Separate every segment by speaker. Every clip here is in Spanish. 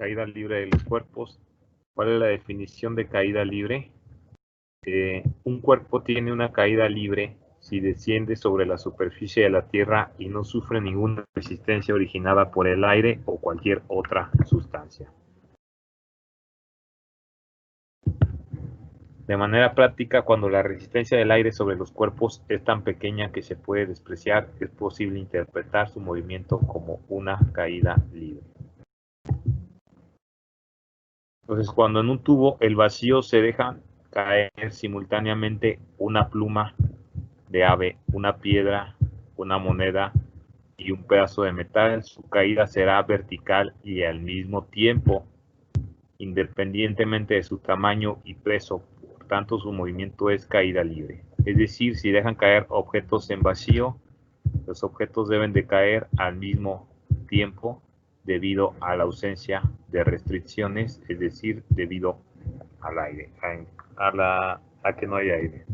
Speaker 1: caída libre de los cuerpos. ¿Cuál es la definición de caída libre? Un cuerpo tiene una caída libre si desciende sobre la superficie de la Tierra y no sufre ninguna resistencia originada por el aire o cualquier otra sustancia. De manera práctica, cuando la resistencia del aire sobre los cuerpos es tan pequeña que se puede despreciar, es posible interpretar su movimiento como una caída libre. Entonces, cuando en un tubo el vacío se deja caer simultáneamente una pluma de ave, una piedra, una moneda y un pedazo de metal, su caída será vertical y al mismo tiempo, independientemente de su tamaño y peso. Por tanto, su movimiento es caída libre. Es decir, si dejan caer objetos en vacío, los objetos deben de caer al mismo tiempo debido a la ausencia de restricciones, es decir, debido al aire, a que no hay aire.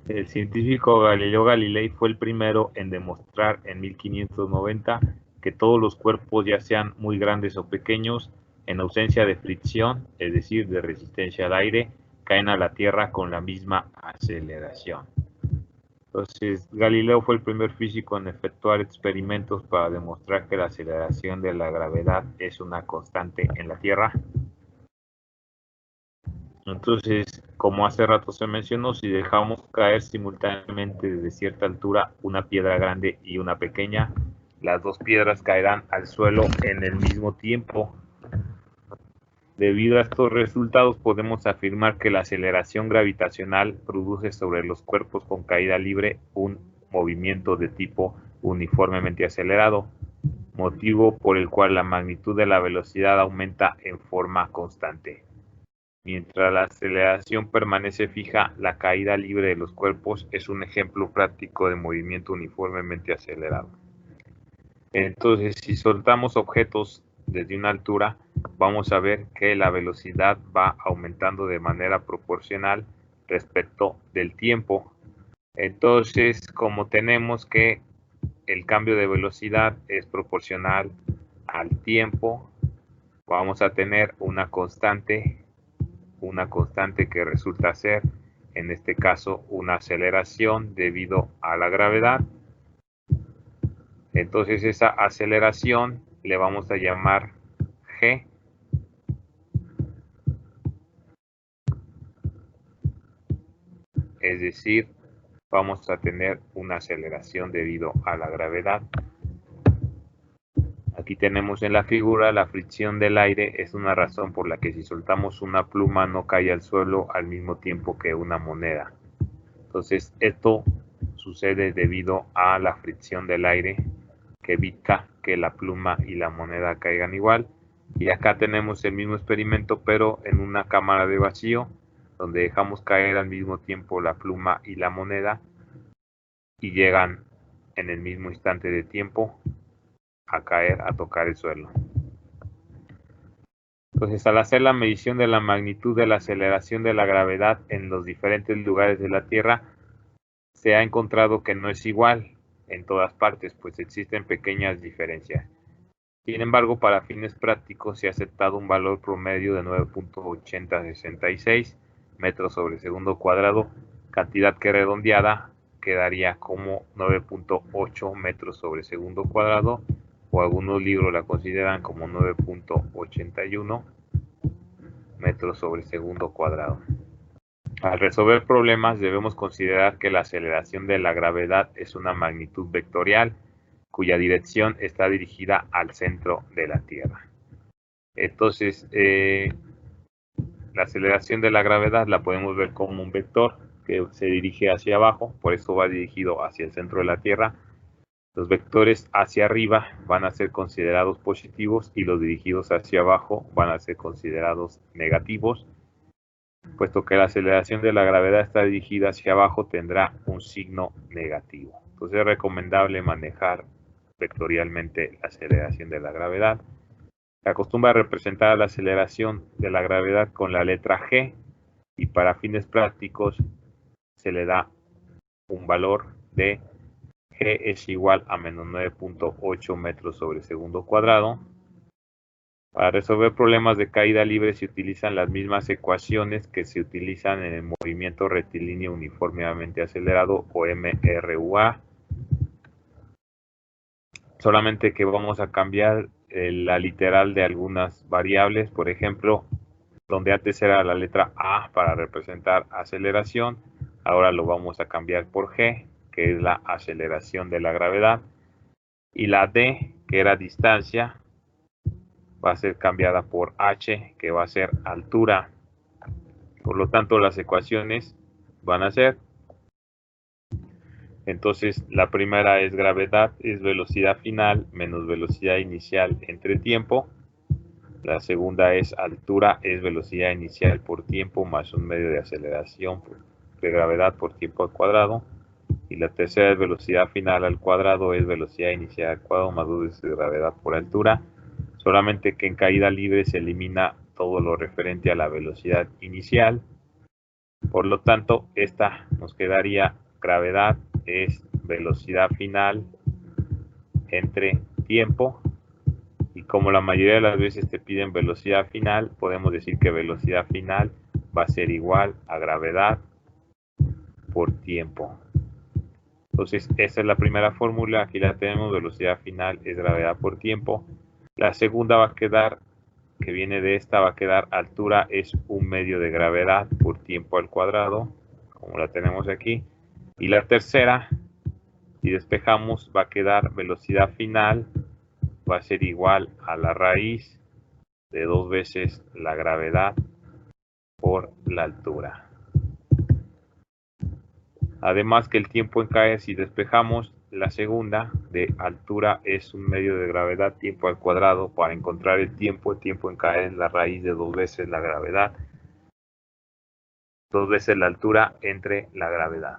Speaker 1: El científico Galileo Galilei fue el primero en demostrar en 1590 que todos los cuerpos, ya sean muy grandes o pequeños, en ausencia de fricción, es decir, de resistencia al aire, caen a la Tierra con la misma aceleración. Entonces, Galileo fue el primer físico en efectuar experimentos para demostrar que la aceleración de la gravedad es una constante en la Tierra. Entonces, como hace rato se mencionó, si dejamos caer simultáneamente desde cierta altura una piedra grande y una pequeña, las dos piedras caerán al suelo en el mismo tiempo. Debido a estos resultados, podemos afirmar que la aceleración gravitacional produce sobre los cuerpos con caída libre un movimiento de tipo uniformemente acelerado, motivo por el cual la magnitud de la velocidad aumenta en forma constante. Mientras la aceleración permanece fija, la caída libre de los cuerpos es un ejemplo práctico de movimiento uniformemente acelerado. Entonces, si soltamos objetos desde una altura, vamos a ver que la velocidad va aumentando de manera proporcional respecto del tiempo. Entonces, como tenemos que el cambio de velocidad es proporcional al tiempo, vamos a tener una constante que resulta ser, en este caso, una aceleración debido a la gravedad. Entonces esa aceleración le vamos a llamar G. Es decir, vamos a tener una aceleración debido a la gravedad. Aquí tenemos en la figura la fricción del aire es una razón por la que si soltamos una pluma no cae al suelo al mismo tiempo que una moneda. Entonces esto sucede debido a la fricción del aire que evita que la pluma y la moneda caigan igual. Y acá tenemos el mismo experimento pero en una cámara de vacío donde dejamos caer al mismo tiempo la pluma y la moneda y llegan en el mismo instante de tiempo a caer, a tocar el suelo. Entonces, al hacer la medición de la magnitud de la aceleración de la gravedad en los diferentes lugares de la Tierra, se ha encontrado que no es igual en todas partes, pues existen pequeñas diferencias. Sin embargo, para fines prácticos se ha aceptado un valor promedio de 9.8066 metros sobre segundo cuadrado, cantidad que redondeada quedaría como 9.8 metros sobre segundo cuadrado, o algunos libros la consideran como 9.81 metros sobre segundo cuadrado. Al resolver problemas debemos considerar que la aceleración de la gravedad es una magnitud vectorial cuya dirección está dirigida al centro de la Tierra. Entonces, la aceleración de la gravedad la podemos ver como un vector que se dirige hacia abajo, por eso va dirigido hacia el centro de la Tierra. Los vectores hacia arriba van a ser considerados positivos y los dirigidos hacia abajo van a ser considerados negativos. Puesto que la aceleración de la gravedad está dirigida hacia abajo, tendrá un signo negativo. Entonces es recomendable manejar vectorialmente la aceleración de la gravedad. Se acostumbra a representar la aceleración de la gravedad con la letra G y para fines prácticos se le da un valor de G es igual a menos 9.8 metros sobre segundo cuadrado Para resolver problemas de caída libre se utilizan las mismas ecuaciones que se utilizan en el movimiento rectilíneo uniformemente acelerado o MRUA. Solamente que vamos a cambiar la literal de algunas variables. Por ejemplo, donde antes era la letra A para representar aceleración, ahora lo vamos a cambiar por G, que es la aceleración de la gravedad. Y la D, que era distancia, va a ser cambiada por H, que va a ser altura. Por lo tanto, las ecuaciones van a ser, entonces la primera es gravedad, es velocidad final menos velocidad inicial entre tiempo. La segunda es altura, es velocidad inicial por tiempo más un medio de aceleración de gravedad por tiempo al cuadrado. Y la tercera es velocidad final al cuadrado, es velocidad inicial al cuadrado más 2 veces gravedad por altura. Solamente que en caída libre se elimina todo lo referente a la velocidad inicial. Por lo tanto, esta nos quedaría gravedad es velocidad final entre tiempo. Y como la mayoría de las veces te piden velocidad final, podemos decir que velocidad final va a ser igual a gravedad por tiempo. Entonces, esta es la primera fórmula. Aquí la tenemos, velocidad final es gravedad por tiempo. La segunda va a quedar, que viene de esta, va a quedar altura es un medio de gravedad por tiempo al cuadrado, como la tenemos aquí. Y la tercera, si despejamos, va a quedar velocidad final va a ser igual a la raíz de 2 veces la gravedad por la altura. Además que el tiempo en caer, si despejamos la segunda de altura es un medio de gravedad tiempo al cuadrado. Para encontrar el tiempo en caer es la raíz de 2 veces la gravedad, 2 veces la altura entre la gravedad.